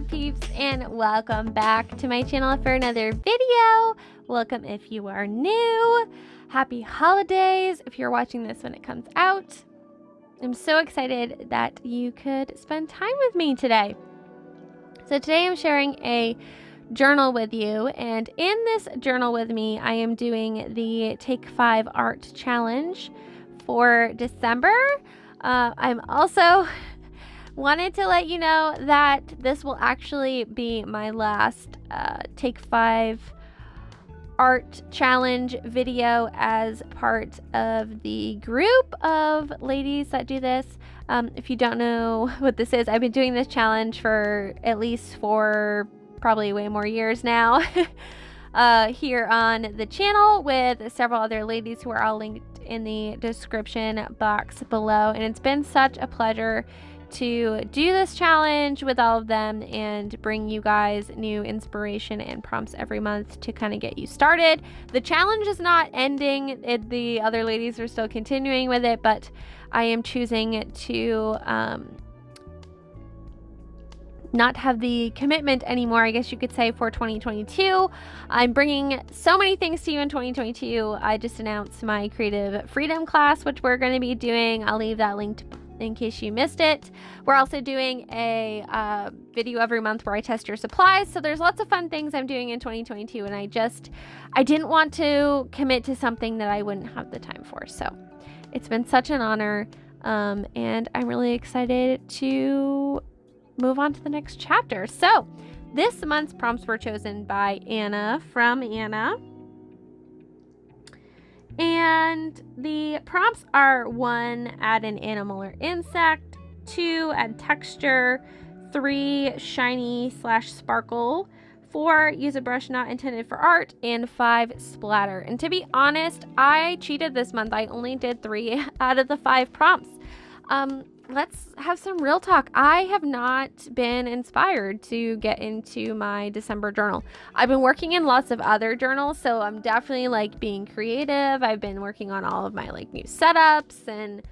peeps, and welcome back to my channel for another video. Welcome if you are new. Happy holidays if you're watching this when it comes out. I'm so excited that you could spend time with me today. So today I'm sharing a journal with you, and in this journal with me I am doing the Take 5 Art Challenge for December. I'm also wanted to let you know that this will actually be my last Take 5 Art Challenge video as part of the group of ladies that do this. If you don't know what this is, I've been doing this challenge for at least for probably way more years now here on the channel with several other ladies who are all linked in the description box below. And it's been such a pleasure to do this challenge with all of them and bring you guys new inspiration and prompts every month to kind of get you started. The challenge is not ending. The other ladies are still continuing with it, but I am choosing to not have the commitment anymore, I guess you could say, for 2022. I'm bringing so many things to you in 2022. I just announced my creative freedom class, which we're going to be doing. I'll leave that linked in case you missed it. We're also doing a video every month where I test your supplies. So there's lots of fun things I'm doing in 2022, and I didn't want to commit to something that I wouldn't have the time for. So it's been such an honor, and I'm really excited to move on to the next chapter. So this month's prompts were chosen by Anna from Anna. And the prompts are 1, add an animal or insect, 2, add texture, 3, shiny/sparkle, 4, use a brush not intended for art, and 5, splatter. And to be honest, I cheated this month. I only did 3 out of the 5 prompts. Let's have some real talk. I have not been inspired to get into my December journal. I've been working in lots of other journals, so I'm definitely like being creative. I've been working on all of my like new setups and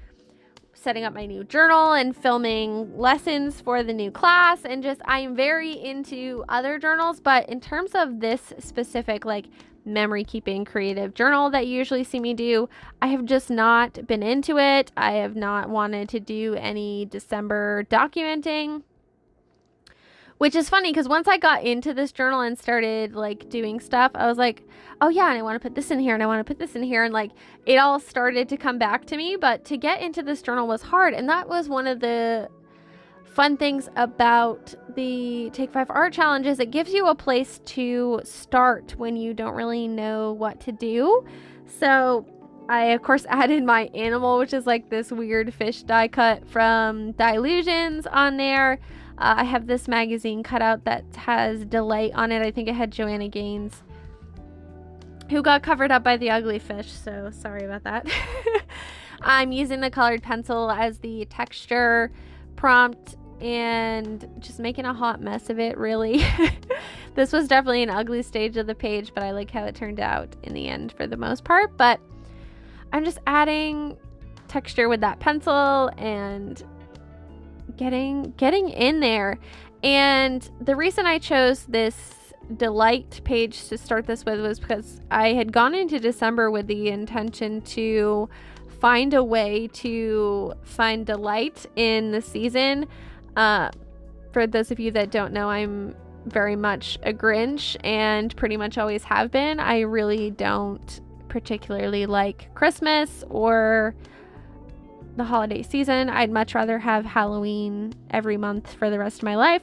setting up my new journal and filming lessons for the new class, and just I am very into other journals. But in terms of this specific like memory keeping creative journal that you usually see me do, I have just not been into it. I have not wanted to do any December documenting, which is funny because once I got into this journal and started like doing stuff, I was like, oh yeah, and I want to put this in here and I want to put this in here, and like it all started to come back to me. But to get into this journal was hard, and that was one of the fun things about the Take 5 Art Challenge is it gives you a place to start when you don't really know what to do. So I of course added my animal, which is like this weird fish die cut from Dilutions on there. I have this magazine cutout that has Delight on it. I think it had Joanna Gaines, who got covered up by the ugly fish, so sorry about that. I'm using the colored pencil as the texture prompt and just making a hot mess of it, really. This was definitely an ugly stage of the page, but I like how it turned out in the end for the most part. But I'm just adding texture with that pencil and getting in there. And the reason I chose this Delight page to start this with was because I had gone into December with the intention to find a way to find delight in the season. For those of you that don't know, I'm very much a Grinch and pretty much always have been. I really don't particularly like Christmas or the holiday season. I'd much rather have Halloween every month for the rest of my life.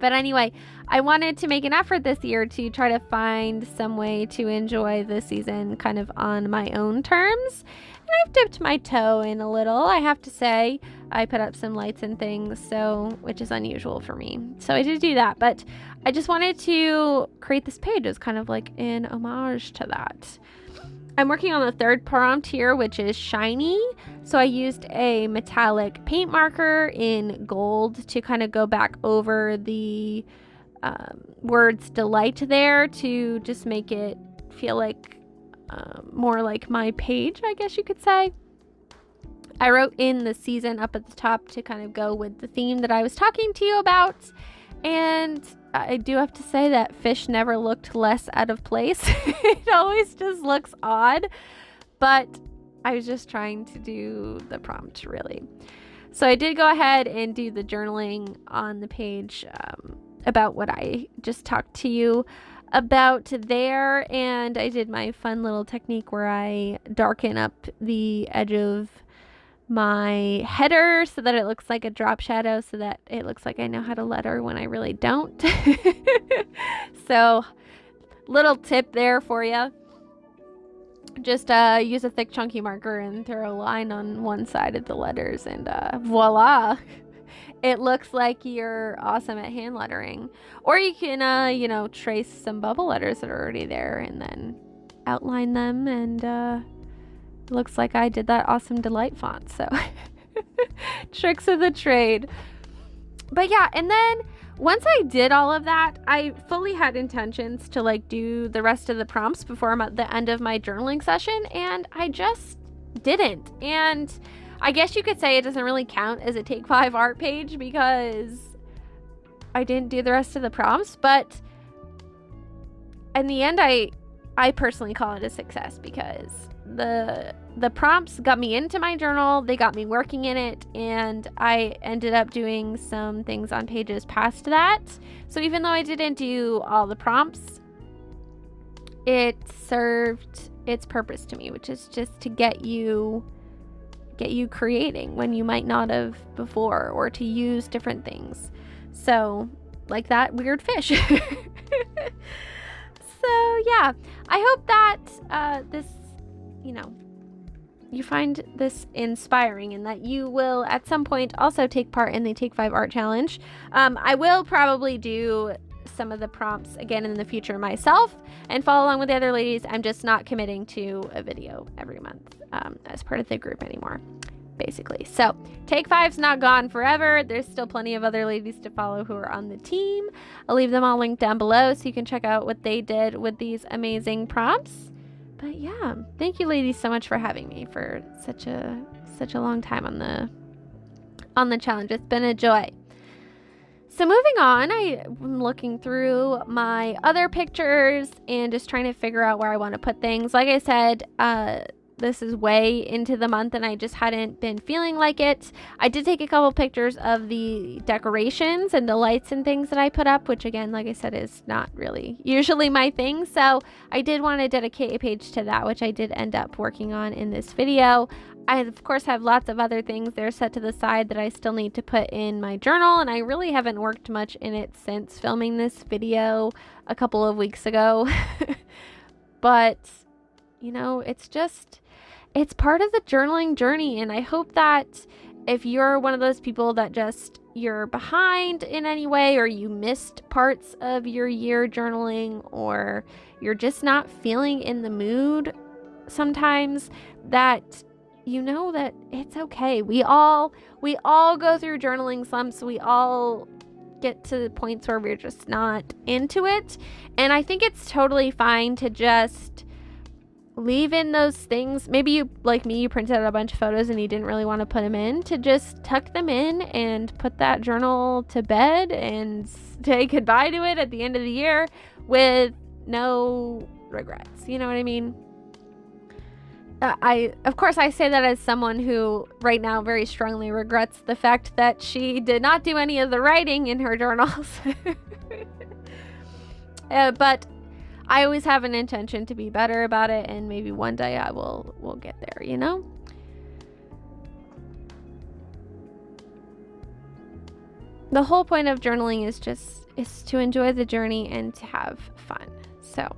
But anyway, I wanted to make an effort this year to try to find some way to enjoy the season kind of on my own terms. And I've dipped my toe in a little, I have to say. I put up some lights and things, which is unusual for me. So I did do that, but I just wanted to create this page as kind of like an homage to that. I'm working on the third prompt here, which is shiny. So I used a metallic paint marker in gold to kind of go back over the words delight there to just make it feel like more like my page, I guess you could say. I wrote in the season up at the top to kind of go with the theme that I was talking to you about. And I do have to say that fish never looked less out of place. It always just looks odd. But I was just trying to do the prompt, really. So I did go ahead and do the journaling on the page about what I just talked to you about there. And I did my fun little technique where I darken up the edge of my header so that it looks like a drop shadow, so that it looks like I know how to letter when I really don't. So little tip there for you. Just use a thick chunky marker and throw a line on one side of the letters, and voila, it looks like you're awesome at hand lettering. Or you can you know, trace some bubble letters that are already there and then outline them, and looks like I did that awesome Delight font. So tricks of the trade. But yeah, and then once I did all of that, I fully had intentions to like do the rest of the prompts before I'm at the end of my journaling session, and I just didn't. And I guess you could say it doesn't really count as a Take 5 art page because I didn't do the rest of the prompts, but in the end, I personally call it a success because the prompts got me into my journal, they got me working in it, and I ended up doing some things on pages past that. So even though I didn't do all the prompts, it served its purpose to me, which is just to get you creating when you might not have before, or to use different things. So like that weird fish. So yeah, I hope that this, you know, you find this inspiring, and that you will at some point also take part in the Take 5 Art Challenge. I will probably do some of the prompts again in the future myself and follow along with the other ladies. I'm just not committing to a video every month as part of the group anymore, basically. So Take 5's not gone forever. There's still plenty of other ladies to follow who are on the team. I'll leave them all linked down below so you can check out what they did with these amazing prompts. But yeah, thank you ladies so much for having me for such a long time on the challenge. It's been a joy. So moving on, I'm looking through my other pictures and just trying to figure out where I want to put things. Like I said, this is way into the month and I just hadn't been feeling like it. I did take a couple pictures of the decorations and the lights and things that I put up, which again, like I said, is not really usually my thing. So I did want to dedicate a page to that, which I did end up working on in this video. I, of course, have lots of other things there set to the side that I still need to put in my journal, and I really haven't worked much in it since filming this video a couple of weeks ago. But, you know, it's part of the journaling journey, and I hope that if you're one of those people that just you're behind in any way, or you missed parts of your year journaling, or you're just not feeling in the mood sometimes, that you know that it's okay. We all go through journaling slumps. We all get to the points where we're just not into it, and I think it's totally fine to just leave in those things. Maybe you, like me, you printed out a bunch of photos and you didn't really want to put them in, to just tuck them in and put that journal to bed and say goodbye to it at the end of the year with no regrets. You know what I mean? Of course, I say that as someone who right now very strongly regrets the fact that she did not do any of the writing in her journals. But I always have an intention to be better about it, and maybe one day I will get there, you know? The whole point of journaling is to enjoy the journey and to have fun. So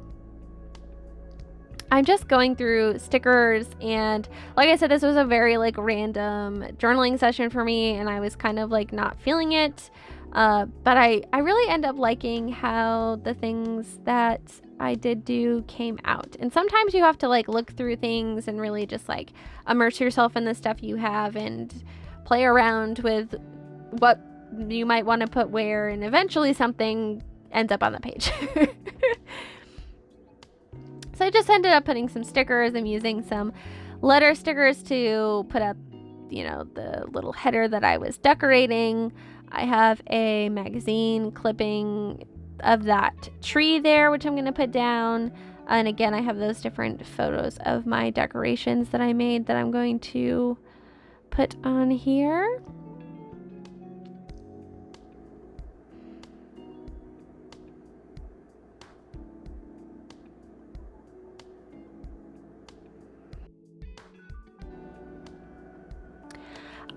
I'm just going through stickers, and like I said, this was a very like random journaling session for me, and I was kind of like not feeling it. But I really end up liking how the things that I did do came out. And sometimes you have to like look through things and really just like immerse yourself in the stuff you have and play around with what you might want to put where, and eventually something ends up on the page. So I just ended up putting some stickers. I'm using some letter stickers to put up you know, the little header that I was decorating. I have a magazine clipping of that tree there, which I'm going to put down. And again, I have those different photos of my decorations that I made that I'm going to put on here.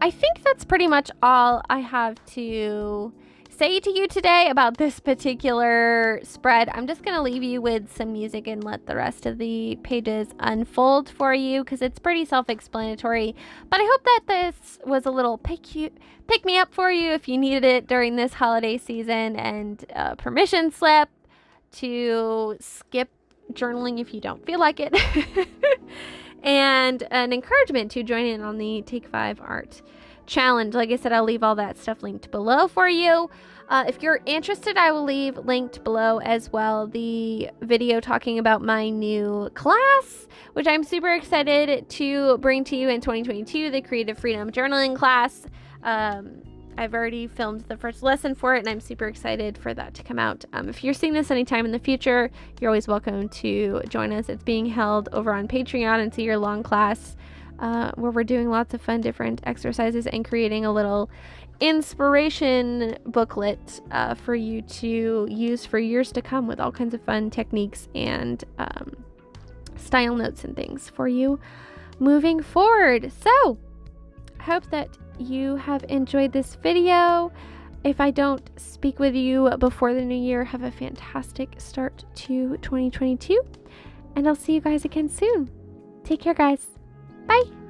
I think that's pretty much all I have to say to you today about this particular spread. I'm just going to leave you with some music and let the rest of the pages unfold for you because it's pretty self-explanatory. But I hope that this was a little pick me up for you if you needed it during this holiday season, and a permission slip to skip journaling if you don't feel like it. And an encouragement to join in on the Take 5 Art Challenge. Like I said, I'll leave all that stuff linked below for you. If you're interested, I will leave linked below as well the video talking about my new class, which I'm super excited to bring to you in 2022, the Creative Freedom Journaling class. I've already filmed the first lesson for it, and I'm super excited for that to come out. If you're seeing this anytime in the future, you're always welcome to join us. It's being held over on Patreon. It's a year-long class where we're doing lots of fun different exercises and creating a little inspiration booklet for you to use for years to come with all kinds of fun techniques and style notes and things for you moving forward. So, I hope that you have enjoyed this video. If I don't speak with you before the new year, have a fantastic start to 2022, and I'll see you guys again soon. Take care, guys. Bye.